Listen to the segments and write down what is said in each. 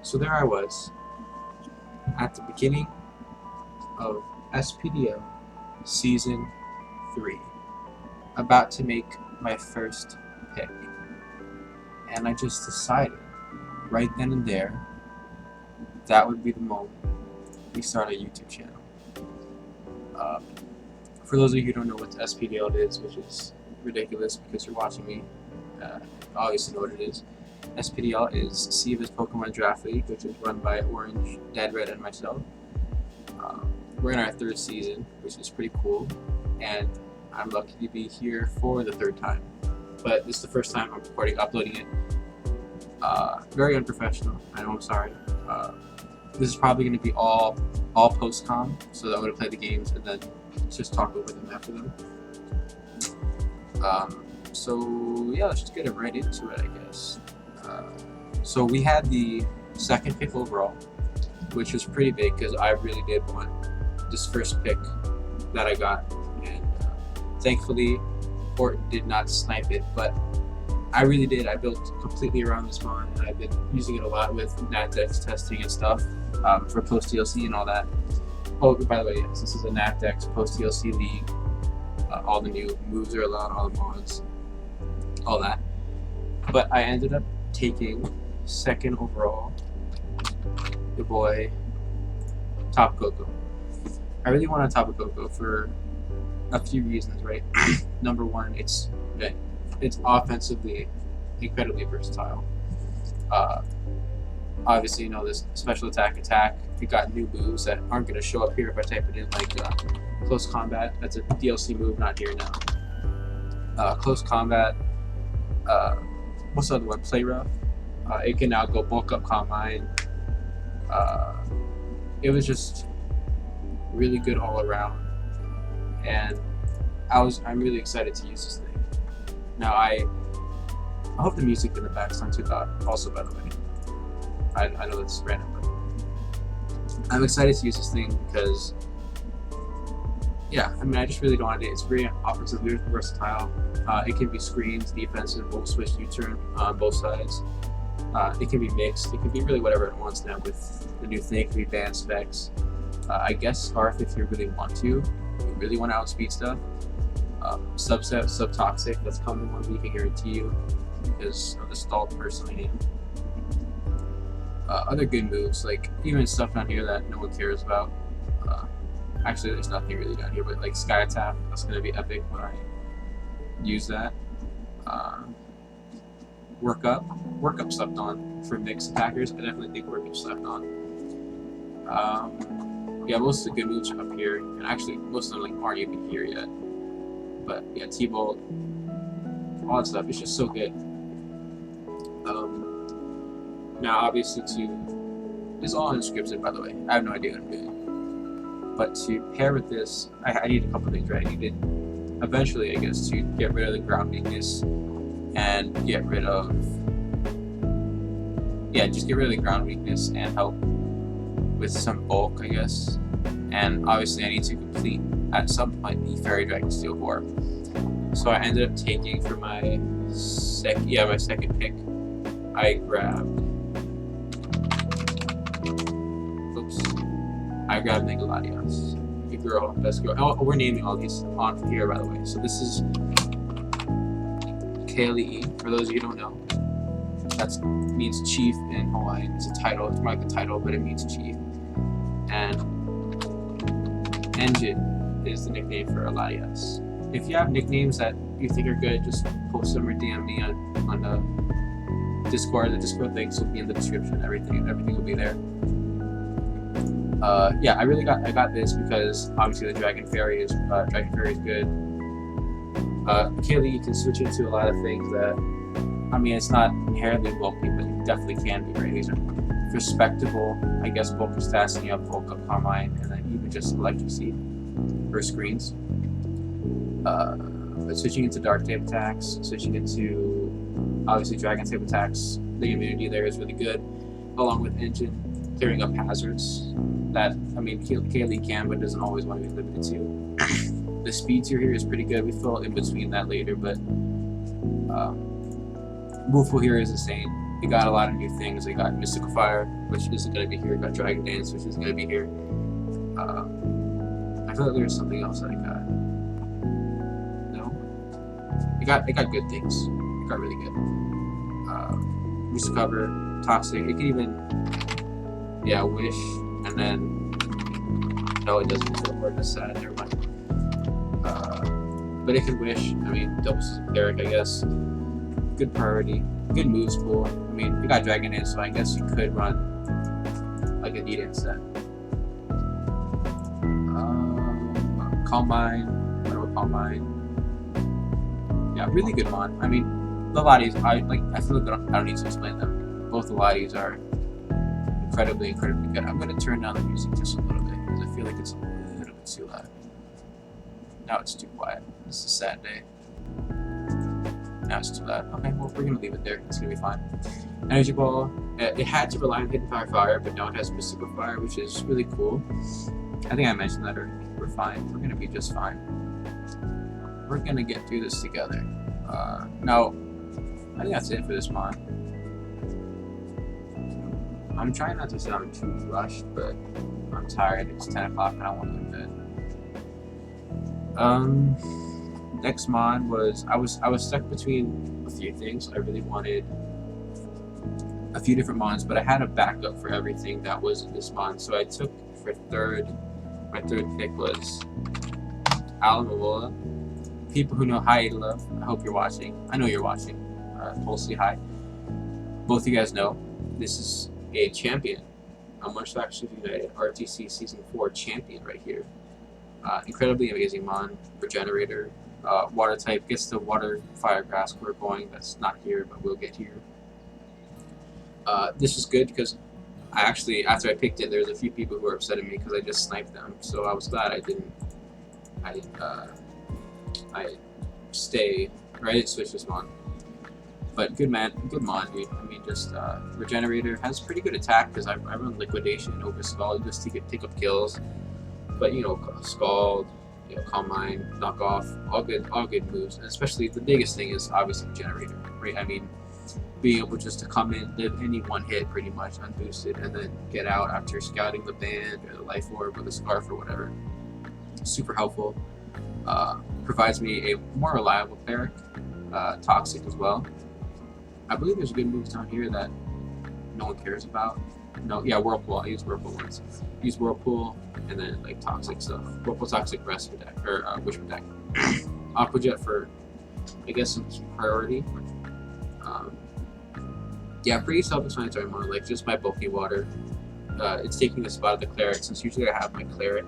So there I was, at the beginning of SPDL Season 3, about to make my first pick. And I just decided, right then and there, that would be the moment we start a YouTube channel. For those of you who don't know what SPDL is, which is ridiculous because you're watching me, obviously know what it is. SPDL is Siva's Pokemon Draft League, which is run by Orange, Dead Red, and myself. We're in our 3rd season, which is pretty cool, and I'm lucky to be here for the 3rd time. But this is the first time I'm uploading it. Very unprofessional. I know, I'm sorry. This is probably going to be all post-com, so that I would have played the games and then just talk over them after them. So yeah, let's just get right into it, I guess. So we had the 2nd pick overall, which was pretty big because I really did want this first pick that I got, and thankfully Orton did not snipe it, but I really did. I built completely around this mon, and I've been using it a lot with NatDex testing and stuff for post DLC and all that. Oh, by the way, yes, this is a NatDex post DLC league. All the new moves are allowed, all the mods, all that. But I ended up taking 2nd overall, the boy Top Coco. I really wanted Top Coco for a few reasons, right? Number one, it's offensively incredibly versatile. Obviously, you know, this special attack. We got new moves that aren't going to show up here if I type it in, like Close Combat. That's a DLC move, not here now. Close Combat. What's the other one? Play Rough. It can now go Bulk Up Combine. It was just really good all around, and I'm really excited to use this thing. Now I hope the music in the back's not too loud. Also, by the way, I know it's random, but I'm excited to use this thing because, yeah, I mean, I just really don't want it. It's very offensively versatile. It can be screens, defensive, full switch, U-turn on both sides. It can be mixed. It can be really whatever it wants now with the new thing. It can be band specs. I guess Scarf if you really want to. You really want to outspeed stuff. Subset, Subtoxic, that's coming one week, I guarantee you, because of the stalled person I am. Other good moves, like even stuff down here that no one cares about. Actually, there's nothing really down here, but like Sky Attack, that's going to be epic when I use that. Work Up slept on for mixed attackers. I definitely think Work Up slept on. Yeah, most of the good moves are up here, and actually most of them like aren't even here yet. But yeah, T-Bolt, all that stuff, it's just so good. Now obviously it's all unscripted, by the way. I have no idea what I'm doing. But to pair with this, I need a couple things, right? I needed, eventually, I guess, to get rid of the ground weakness and get rid of the ground weakness and help with some bulk, I guess. And obviously I need to complete at some point the Fairy Dragon Steel Core. So I ended up taking for my second pick, I grabbed Megaladios. Good girl, best girl. Oh, we're naming all these on here, by the way. So this is Kaylee, for those of you who don't know. That means chief in Hawaiian. It's a title. It's more like a title, but it means chief. And Engine is the nickname for Aladias. If you have nicknames that you think are good, just post them or DM me on the Discord. The Discord links will be in the description. Everything will be there. Yeah, I got this because obviously the Dragon Fairy is good. Kaylee, you can switch into a lot of things that, I mean, it's not inherently bulky, but you definitely can be, right? These are respectable, I guess, bulky stats, and you have Bulk Up Combine, and then even just Electric Seed for screens. But switching into Dark type attacks, switching into, obviously, Dragon type attacks, the immunity there is really good, along with Engine, clearing up hazards that, I mean, Kaylee can, but doesn't always want to be limited to. The speed tier here is pretty good. We fill in between that later, but Move Pool here is insane. They got a lot of new things. They got Mystical Fire, which isn't going to be here. Got Dragon Dance, which isn't going to be here. I feel like there's something else that I got. No? It got good things. It got really good. Boost Cover, Toxic. It can even, yeah, Wish, and then, no, it doesn't work. That's sad. Never mind. But it can Wish. I mean, doubles as a cleric, I guess. Good priority. Good moves pool. I mean, we got Dragon in, so I guess you could run like a Need instead. Calm Mind. I don't know, Calm Mind. Yeah, really good mon. I mean, the Lotties, I feel like I don't need to explain them. Both the Lotties are incredibly good. I'm gonna turn down the music just a little bit because I feel like it's a little bit too loud. Now it's too quiet. This is a sad day. Now it's too loud. Okay, well, we're gonna leave it there. It's gonna be fine. Energy Ball. It had to rely on Hidden Fire, but now it has Mystical Fire, which is really cool. I think I mentioned that earlier. We're fine. We're gonna be just fine. We're gonna get through this together. Now, I think that's it for this mod. I'm trying not to sound too rushed, but I'm tired. It's 10 o'clock and I want to go to bed. Next mod was I was stuck between a few things. I really wanted a few different mods, but I had a backup for everything that was in this mod. So I took for my third pick was Poggenrolla. People who know hi love. I hope you're watching. I know you're watching. Mostly hi. Both of you guys know this is a champion, a Munchlaxter United RTC Season 4 champion right here. Incredibly amazing mon, regenerator, water type, gets the water, fire, grass core going. That's not here, but we'll get here. This is good because I actually, after I picked it, there's a few people who were upset at me because I just sniped them. So I was glad I didn't stay, or I didn't switch this mon. But good mon, dude. I mean, just regenerator has pretty good attack because I run liquidation over Scald just to take up kills. But you know, Scald, you know, Calm Mind, knock off, all good moves. And especially the biggest thing is obviously regenerator, right? I mean, being able just to come in, live any one hit pretty much unboosted, and then get out after scouting the band or the life orb or the scarf or whatever. Super helpful. Provides me a more reliable cleric. Toxic as well. I believe there's good moves down here that no one cares about. No, yeah, Whirlpool. I use Whirlpool once. Use Whirlpool and then like Toxic stuff. Whirlpool, Toxic, Rest Protect, or Wish Protect. Aqua Jet for, I guess, some priority. Yeah, pretty self-explanatory more, like just my bulky water. It's taking the spot of the cleric, since usually I have my cleric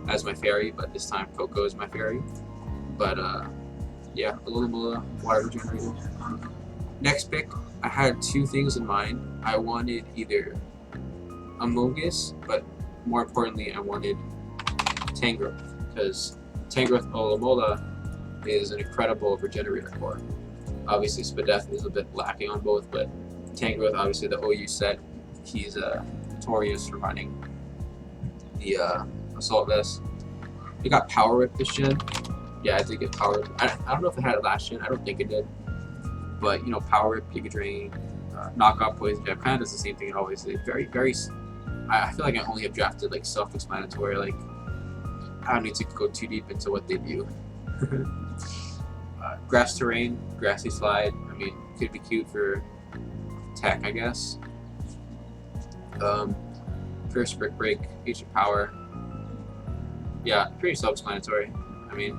as my fairy, but this time Coco is my fairy. But yeah, Poggenrolla, water regenerator. Next pick, I had two things in mind. I wanted either Amogus, but more importantly, I wanted Tangrowth, because Tangrowth Poggenrolla is an incredible regenerator core. Obviously, SPDL is a bit lacking on both, but Tangrowth, obviously the OU set, he's notorious for running the Assault Vest. It got Power Whip this gen. Yeah, I did get Power Whip. I don't know if it had it last gen. I don't think it did. But, you know, Power Whip, Giga Drain, Knockout, Poison Jab, kind of does the same thing it always did. Very, I feel like I only have drafted, like, self-explanatory. Like, I don't need to go too deep into what they do. Grass Terrain, Grassy Slide. I mean, could be cute for tech, I guess. First Brick Break, Ancient Power. Yeah, pretty self-explanatory. I mean,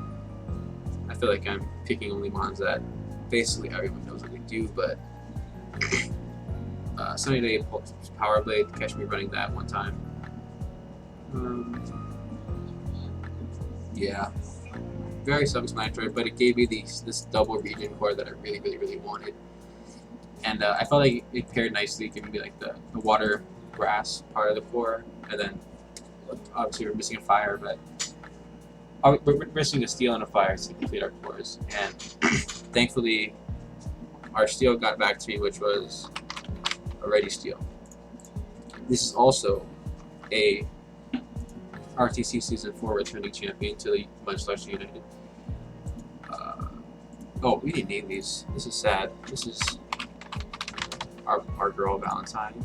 I feel like I'm picking only mons that basically everyone knows what they do, but Sunny Day Power Blade, catch me running that one time. Yeah, very self-explanatory, but it gave me this double regen core that I really wanted, and I felt like it paired nicely, giving me like the water grass part of the core, and then obviously we're missing a fire, but we're missing a steel and a fire to complete our cores, and thankfully our steel got back to me, which was a ready steel. This is also a RTC Season 4 returning champion to the Munchlaxter United. Oh, we didn't name these. This is sad. This is our girl Valentine,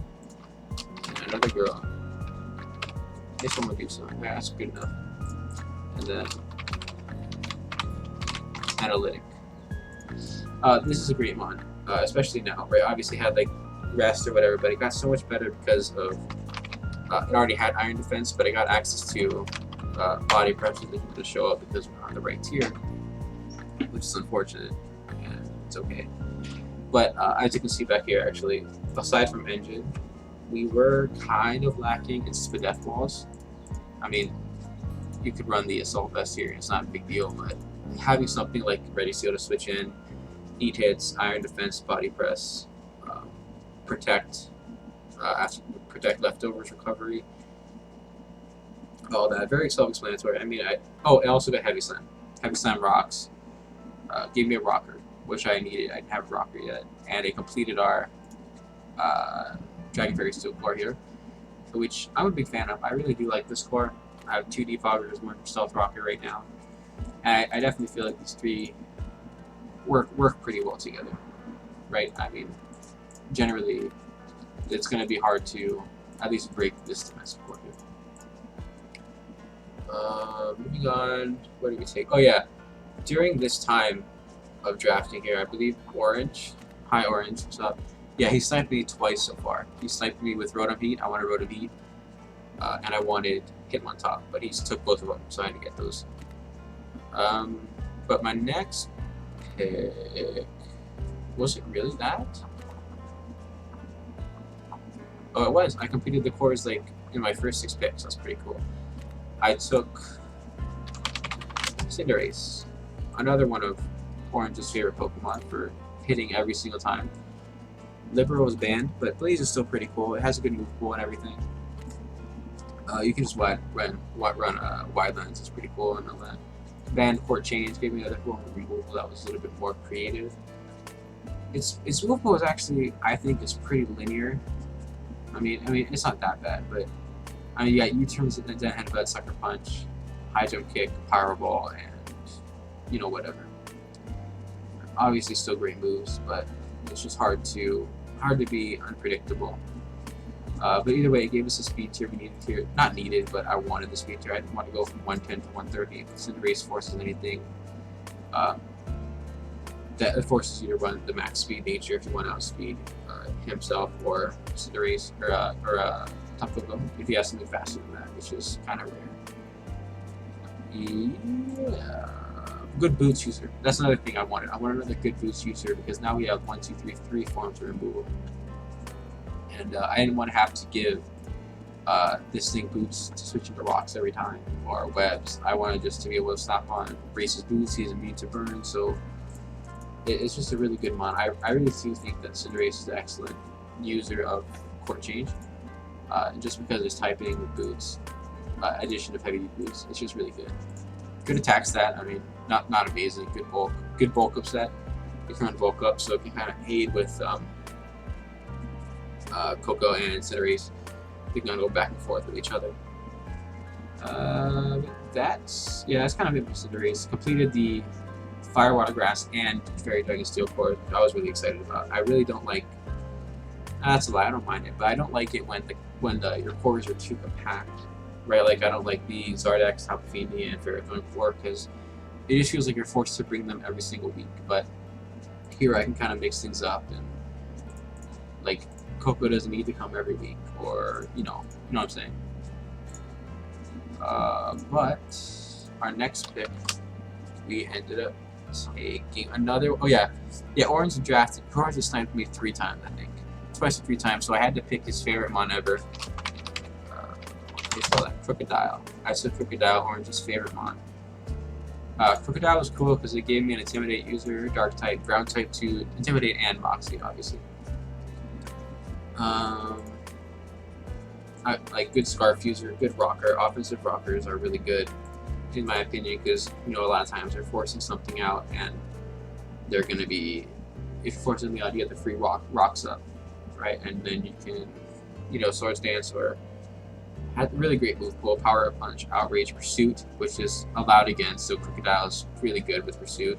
and another girl. This one would do something. That's good enough. And then analytic. This is a great mon, especially now, right? Obviously had like rest or whatever, but it got so much better because of it already had iron defense, but it got access to body pressure that didn't show up because we're on the right tier, which is unfortunate, and it's okay. But as you can see back here, actually, aside from engine, we were kind of lacking in SPDL walls. I mean, you could run the assault vest here, it's not a big deal, but having something like Ready Seal to switch in, heat hits, iron defense, body press, protect, protect leftovers recovery, all that, very self-explanatory. I mean, I also got heavy slam. Heavy slam rocks. Gave me a rocker, which I needed. I didn't have a rocker yet, and it completed our Dragon Fairy Steel core here, which I'm a big fan of. I really do like this core. I have 2 defoggers, 1 stealth rocket right now, and I definitely feel like these 3 work pretty well together, right? I mean, generally, it's going to be hard to at least break this domestic core here. Moving on, what did we take? Oh yeah, during this time of drafting here, I believe Orange, hi Orange, what's up? Yeah, he sniped me twice so far. He sniped me with Rotom Heat, I wanted Rotom Heat, and I wanted Hitmontop, but he took both of them, so I had to get those. But my next pick, was it really that? Oh, it was. I completed the cores like in my first 6 picks. That's pretty cool. I took Cinderace, another one of Orange's favorite Pokemon for hitting every single time. Libero was banned, but Blaze is still pretty cool. It has a good move pool and everything. You can just run wide lines. It's pretty cool and all that. Banned Court Change gave me another cool removal that was a little bit more creative. Its move pool is actually, I think, is pretty linear. I mean, it's not that bad, but I mean, yeah, U-turns, then headbutt, sucker punch, high jump kick, powerball, and you know, whatever. Obviously, still great moves, but it's just hard to be unpredictable. But either way, it gave us a speed tier we needed here. Not needed, but I wanted the speed tier. I didn't want to go from 110 to 130. If Cinderace forces anything, that forces you to run the max speed nature if you want to outspeed himself or Cinderace or Tapuko if he has something faster than that, which is kind of rare. Yeah. Good boots user. That's another thing I wanted. I wanted another good boots user because now we have 1, 2, 3 forms of removal. And I didn't want to have to give this thing boots to switch into rocks every time or webs. I wanted just to be able to stop on Brace's boots. He's immune to burn, so it's just a really good mon. I really do think that Cinderace is an excellent user of Court Change. Just because it's typing with boots, addition of heavy boots, it's just really good. Good attack stat. I mean, not amazing. Good bulk up set. You can run bulk up, so it can kind of aid with Coco and Cinderace. They can go back and forth with each other. That's kind of it for Cinderace. Completed the Fire, Water, Grass, and Fairy Dragon Steel core. I was really excited about. I really don't like. That's a lie. I don't mind it, but I don't like it when your cores are too compact, right? Like I don't like the Zardex, Tapu Fini, and Ferrothorn core because it just feels like you're forced to bring them every single week. But here I can kind of mix things up, and like Coco doesn't need to come every week, or you know what I'm saying. But our next pick, we ended up taking another. Oh yeah, Orange drafted. Orange has sniped me 3 times, I think. Twice or 3 times, so I had to pick his favorite mon ever. Let's call that Crocodile. I said Crocodile, Orange's favorite mon. Crocodile was cool because it gave me an Intimidate user, Dark type, Ground type to Intimidate, and Moxie, obviously. Like good Scarf user, good rocker. Offensive rockers are really good, in my opinion, because a lot of times they're forcing something out, and they're going to be, if you force something out, you get the free rocks up. Right, and then you can, Swords Dance, or had really great move pool, Power Up Punch, Outrage, Pursuit, which is allowed again, so Crocodile is really good with Pursuit.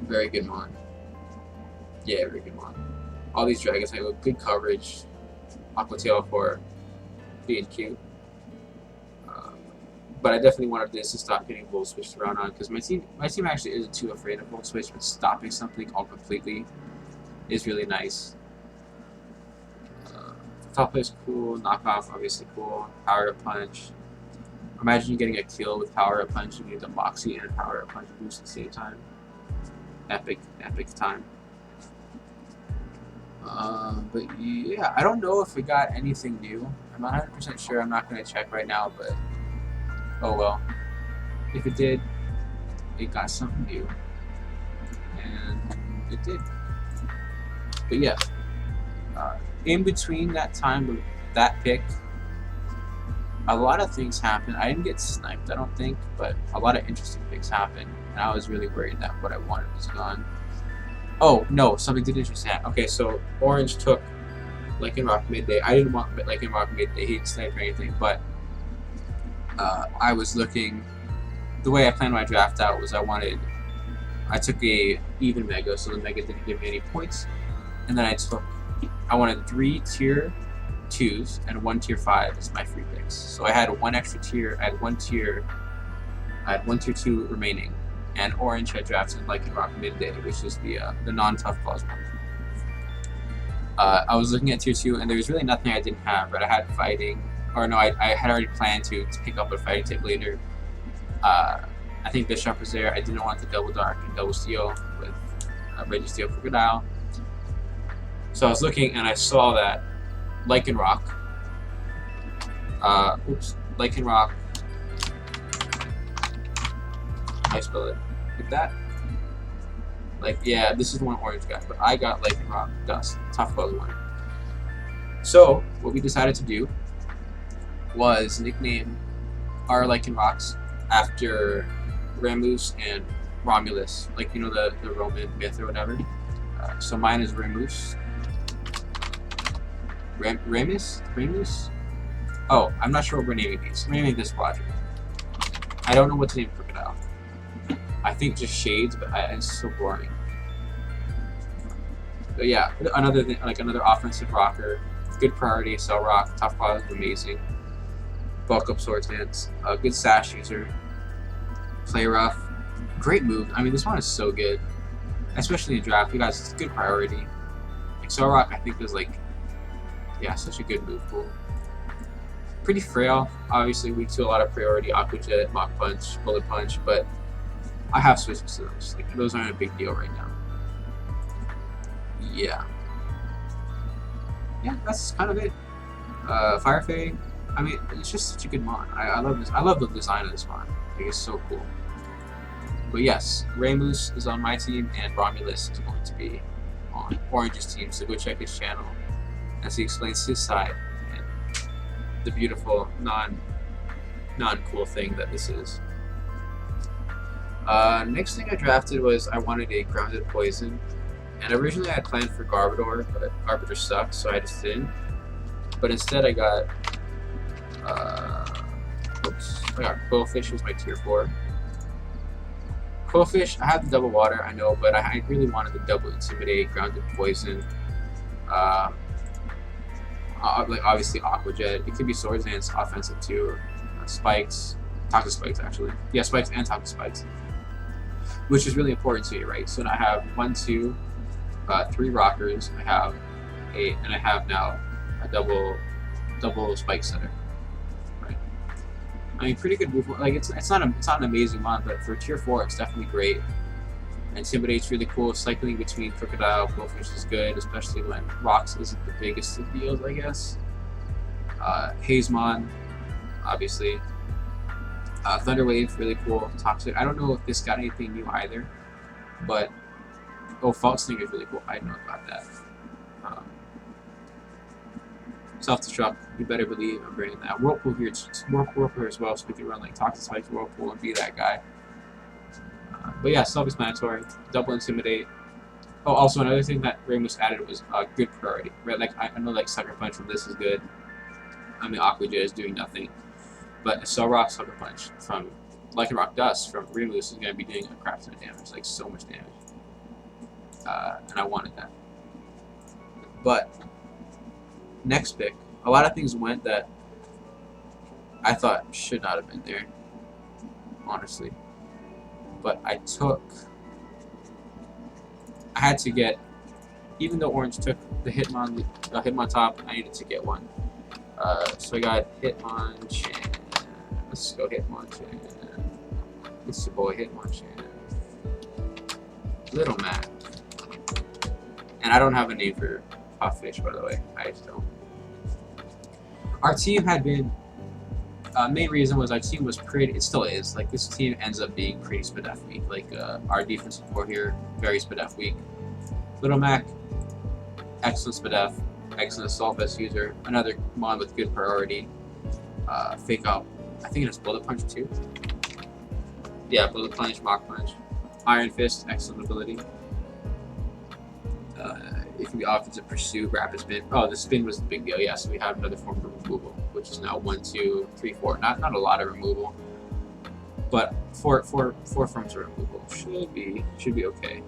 Very good mon. Yeah, very good one. All these dragons have good coverage. Aqua Tail for being cute. But I definitely wanted this to stop getting Volt switched around on, because my team actually isn't too afraid of Volt switch, but stopping something all completely is really nice. Top play is cool. Knockoff obviously cool. Power up punch. Imagine you getting a kill with power up punch and you need the Moxie and power up punch boost at the same time. Epic time. But yeah, I don't know if we got anything new. I'm not 100% sure. I'm not going to check right now, but oh well. If it did, it got something new. And it did. But yeah, in between that time of that pick, a lot of things happened. I didn't get sniped, I don't think, but a lot of interesting things happened. And I was really worried that what I wanted was gone. Oh, no, something did interesting happen. Okay, so Orange took Lycanroc midday. I didn't want Lycanroc midday. He didn't snipe or anything, but I was looking. The way I planned my draft out was I took a even Mega, so the Mega didn't give me any points. And then I wanted 3 tier 2s and 1 tier 5 as my free picks. So I had 1 extra tier, I had 1 tier 2 remaining. And Orange had drafted Lycanroc midday, which is the non-tough claws one. I was looking at tier 2, and there was really nothing I didn't have, but I had fighting, or no, I had already planned to pick up a fighting tip later. I think Bishop was there. I didn't want the double dark and double steel with Registeel Crocodile. So I was looking, and I saw that Lycanroc, Lycanroc, I spell it like that. Like, yeah, this is the one Orange got, but I got Lycanroc Dust, Tough Claws 1. So, what we decided to do was nickname our Lycanrocs after Rammus and Romulus, like, you know, the Roman myth or whatever. So mine is Rammus. Rammus? Oh, I'm not sure what we're naming these. I'm naming this Roger. I don't know what to name Crocodile. I think just Shades, but it's so boring. But yeah, another thing, like another offensive rocker, good priority, Cell Rock, Tough Claws is amazing. Bulk up Swords Dance, good sash user. Play rough, great move. I mean, this one is so good, especially in draft. You guys, it's a good priority. Like Cell Rock, I think is like, yeah, such a good move pool. Pretty frail, obviously weak to a lot of priority, Aqua Jet, Mach Punch, Bullet Punch, but I have switches to those. Like, those aren't a big deal right now. Yeah. Yeah, that's kind of it. Fire Fang, I mean, it's just such a good mon. I love this. I love the design of this mon. Like, it's so cool. But yes, Rammus is on my team, and Romulus is going to be on Orange's team. So go check his channel as he explains his side and the beautiful non-cool thing that this is. Next thing I drafted was I wanted a Grounded Poison, and originally I had planned for Garbodor, but Garbodor sucked, so I just didn't. But instead I got Quillfish was my tier 4. Quillfish, I had the double water, I know, but I really wanted the double Intimidate, Grounded Poison, like obviously Aqua Jet. It could be Swords Dance offensive too, Spikes, Toxic Spikes actually. Yeah, Spikes and Toxic Spikes, which is really important to you, right? So now I have 1, 2, 3 rockers. I have and I have now a double Spike Setter. Right? I mean, pretty good move. Like it's not an amazing mon, but for tier 4, it's definitely great. Intimidate's really cool. Cycling between Crocodile, Quillfish is good, especially when Rocks isn't the biggest of deals, I guess. Hazemon, obviously. Thunderwave, really cool. Toxic. I don't know if this got anything new either, but Fault Sting is really cool. I know about that. Self-destruct, you better believe I'm bringing that. Whirlpool here, Whirlpool as well, so we can run like Toxic Spikes, Whirlpool, and be that guy. But yeah, self-explanatory, double Intimidate. Oh, also another thing that Rammus added was good priority, right? Like I know like Sucker Punch from this is good. I mean, Aqua Jet is doing nothing, but Cell Rock Sucker Punch from Lycanroc Dust from Rammus is going to be doing a crap ton of damage, like so much damage. and I wanted that. But next pick, a lot of things went that I thought should not have been there, honestly. But I had to get, even though orange took the Hitmon top, I needed to get one. So I got Hitmonchan. Let's go Hitmonchan. It's your boy Hitmonchan. Little Mac. And I don't have a name for Puffish, by the way. I just don't. Our team had been, main reason was our team was pretty, it still is, like this team ends up being pretty SPDF weak. Like our defensive core here, very SPDF weak. Little Mac, excellent SPDF, excellent assault vest user, another mon with good priority. Fake out, I think it has Bullet Punch too. Yeah, Bullet Punch, Mach Punch. Iron Fist, excellent ability. It can be offensive Pursue, Rapid Spin. Oh, the spin was the big deal. Yeah, so we have another form for removal, which is now 1, 2, 3, 4. Not a lot of removal, but four forms of removal should be okay.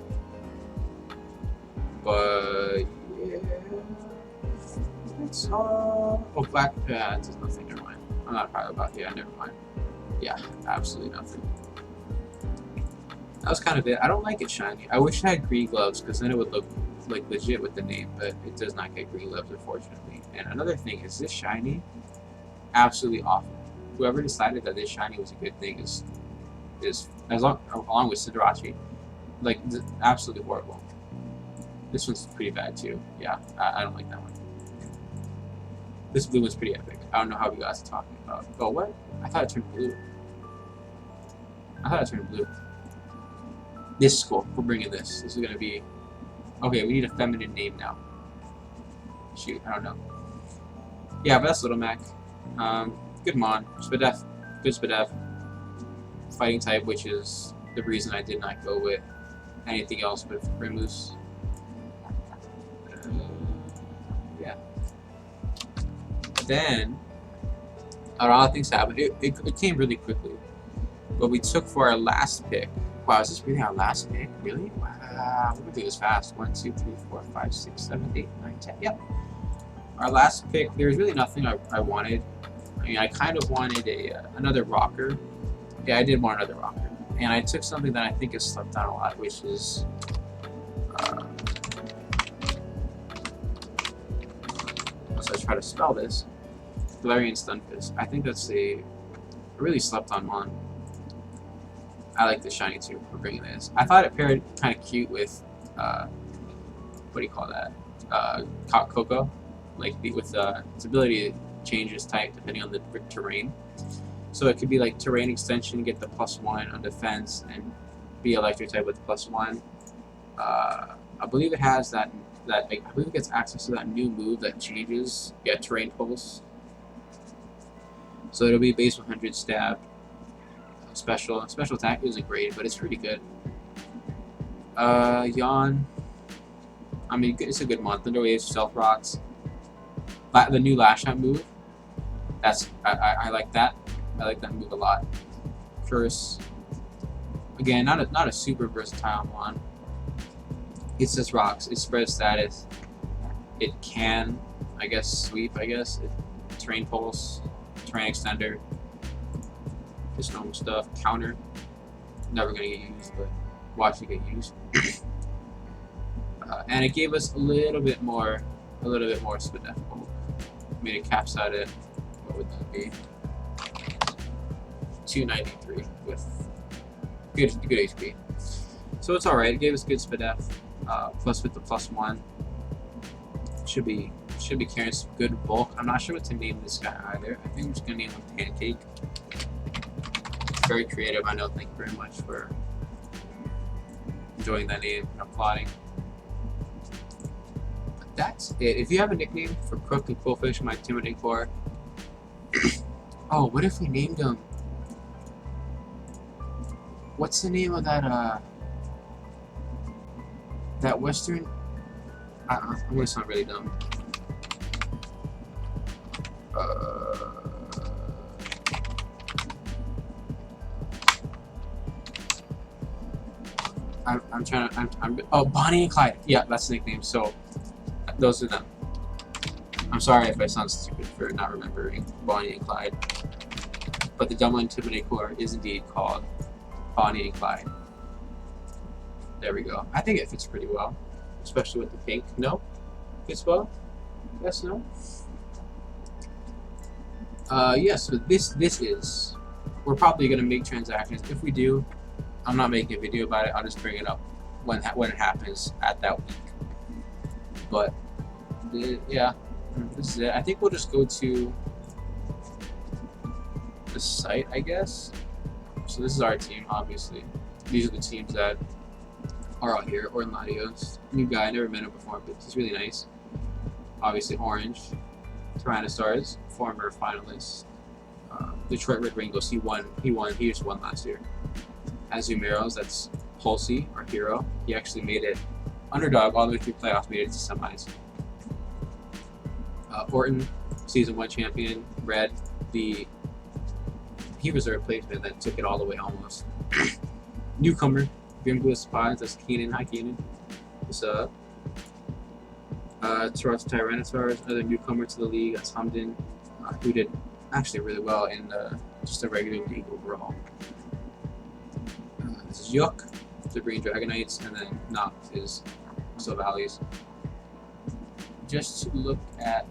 But yeah, it's all. Oh, black pads is nothing. Never mind. I'm not proud about it. Yeah, never mind. Yeah, absolutely nothing. That was kind of it. I don't like it shiny. I wish it had green gloves because then it would look like legit with the name, but it does not get green gloves, unfortunately. And another thing is this shiny, absolutely awful. Whoever decided that this shiny was a good thing is along with Siderachi, like absolutely horrible. This one's pretty bad too. Yeah, I don't like that one. This blue one's pretty epic. I don't know how you guys are talking about. Oh, what? I thought it turned blue. This is cool. We're bringing this. This is gonna be. Okay, we need a feminine name now. Shoot, I don't know. Yeah, but that's Little Mac. Good mon. SPDF. Good SPDF. Fighting type, which is the reason I did not go with anything else with Rimus. Yeah. Then, a lot of things happened. It came really quickly. But we took for our last pick. Wow, is this really our last pick? Really? Wow, we're gonna do this fast. 1, 2, 3, 4, 5, 6, 7, 8, 9, 10. Yep. Our last pick, there's really nothing I wanted. I mean, I kind of wanted another rocker. Yeah, I did want another rocker. And I took something that I think has slept on a lot, which is so I try to spell this. Galarian Stunfisk. I think that's a really slept on one. I like the shiny too for bringing this. I thought it paired kind of cute with, what do you call that? Coco, like with its ability to change its type depending on the terrain. So it could be like terrain extension, get the +1 on defense, and be electric type with +1. I believe it has that I believe it gets access to that new move that changes. Yeah, terrain pulse. So it'll be base 100 stab. Special attack isn't great, but it's pretty good. Yawn. I mean, it's a good month. Thunder Wave, Stealth Rocks. The new Lash Out move. I like that. I like that move a lot. Curse. Again, not a super versatile one. It says rocks. It spreads status. It can, I guess, sweep. Terrain pulse, terrain extender. Just normal stuff. Counter. Never gonna get used, but watch it get used. And it gave us a little bit more SPDF. Made it caps out at, what would that be? 293 with good HP. So it's alright. It gave us good SPDF. Plus with the +1. Should be carrying some good bulk. I'm not sure what to name this guy either. I think I'm just gonna name him Pancake. Very creative, I know. Thank you very much for enjoying that name and applauding. But that's it. If you have a nickname for Crook and Quillfish, my intimidating core. Oh, what if we named him? What's the name of that that Western? I'm gonna sound really dumb. I'm trying to. Oh, Bonnie and Clyde. Yeah, that's the nickname. So those are them. I'm sorry if I sound stupid for not remembering Bonnie and Clyde, but the Dumble Intimidate Core is indeed called Bonnie and Clyde. There we go. I think it fits pretty well, especially with the pink. No, fits well. Yes, no. Yes, but this is. We're probably gonna make transactions. If we do, I'm not making a video about it. I'll just bring it up when it happens at that week. But yeah, this is it. I think we'll just go to the site, I guess. So this is our team, obviously. These are the teams that are out here. Orladios, new guy, never met him before, but he's really nice. Obviously, Orange, Tyrannosaurus, former finalist. Detroit Red Ringos, he just won last year. Azumeros, that's Pulsey, our hero. He actually made it underdog all the way through playoffs, made it to semis. Orton, season 1 champion. Red, he was a replacement that took it all the way almost. Newcomer, Grimglow Spies, that's Keenan. Hi Keenan. What's up? Toronto Tyrannosaurus, another newcomer to the league. That's Humden, who did actually really well in just a regular league overall. This is Yuk, the Green Dragonites, and then Noct is Still Valleys. Just to look at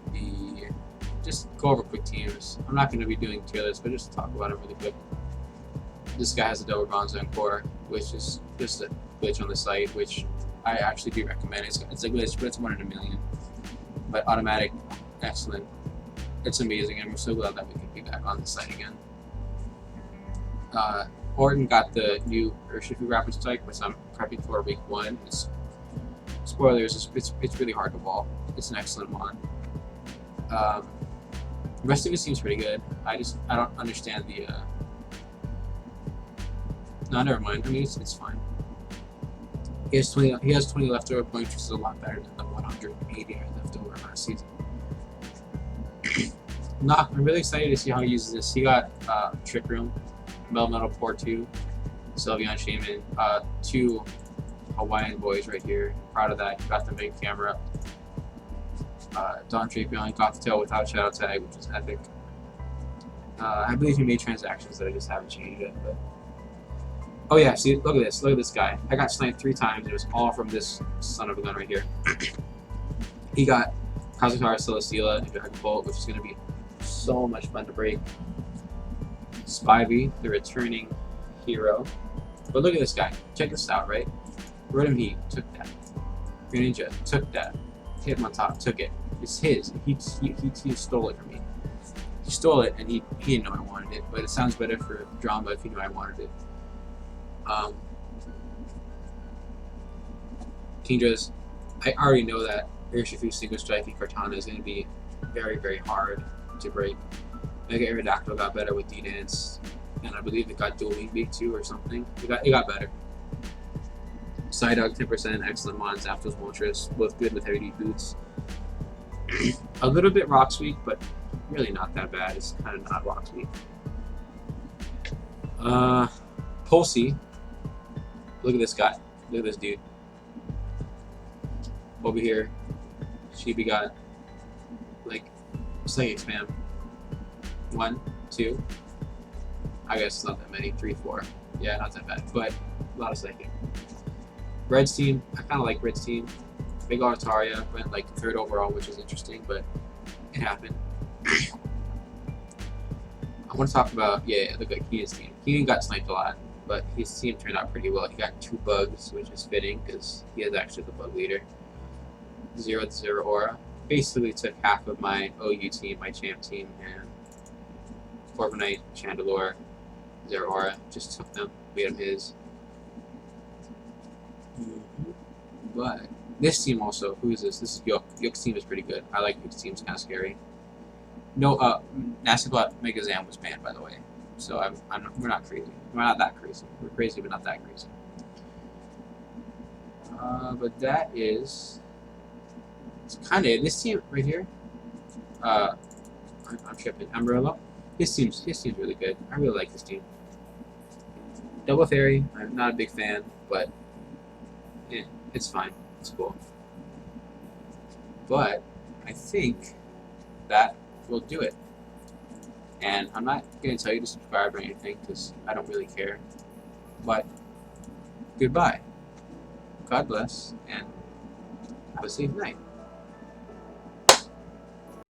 just go over quick teams. I'm not going to be doing tier lists, but just talk about them really quick. This guy has a double bronze on core, which is just a glitch on the site, which I actually do recommend. It's a glitch, but it's 1 in a million. But automatic, excellent. It's amazing, and we're so glad that we can be back on the site again. Orton got the new Urshifu Rapid Strike, which I'm prepping for week 1. Spoilers, it's really hard to ball. It's an excellent mon. The rest of it seems pretty good. I don't understand the no, never mind. I mean, it's fine. He has 20 leftover points, which is a lot better than the 180 I left over last season. I'm really excited to see how he uses this. He got Trick Room, Metal Port 2, Sylveon Shaman, 2 Hawaiian boys right here. Proud of that. He got the main camera. Don Drapion got the tail without Shadow Tag, which was epic. I believe he made transactions that I just haven't changed yet. But oh yeah, see, look at this. Look at this guy. I got sniped 3 times. It was all from this son of a gun right here. He got Kazuhara Celesteela and Dragon Bolt, which is going to be so much fun to break. Spivey, the returning hero. But look at this guy. Check this out, right? Rotom Heat took that. Greninja took that. Hit him on top, took it. It's his. He stole it from me. He stole it, and he didn't know I wanted it. But it sounds better for drama if he knew I wanted it. Kindra's, I already know that Urshifu Single Striking Cortana is going to be very, very hard to break. Mega Aerodactyl got better with D-Dance, and I believe it got Dual Wing Beak too or something. It got better. Psyduck 10%, excellent mons, Zapdos, Moltres, both good with heavy boots. A little bit Rock Sweep, but really not that bad. It's kind of not Rock Sweep. Pulsey. Look at this guy. Look at this dude. Over here, Chibi got like Psychic Spam. 1, 2. I guess not that many. 3, 4. Yeah, not that bad, but a lot of Psychic. Red's team, I kind of like Red's team. Big Altaria went like 3rd overall, which is interesting, but it happened. I want to talk about, look at Keenan's team. Keenan got sniped a lot, but his team turned out pretty well. He got 2 bugs, which is fitting because he is actually the bug leader. 0-0 Aura. Basically took half of my OU team, my champ team, and Corviknight, Chandelure, 0 Aura. Just took them, made him his. But this team also, who is this? This is Yuk. Yuk's team is pretty good. I like Yuk's team. It's kind of scary. No, Nasty Plot Megazam was banned, by the way. So we're not crazy. We're not that crazy. We're crazy, but not that crazy. But that is, it's kind of this team right here. I'm tripping. Umbrella. His team's really good. I really like this team. Double Fairy. I'm not a big fan, but it's fine. It's cool. But I think that will do it. And I'm not going to tell you to subscribe or anything because I don't really care. But goodbye. God bless and have a safe night.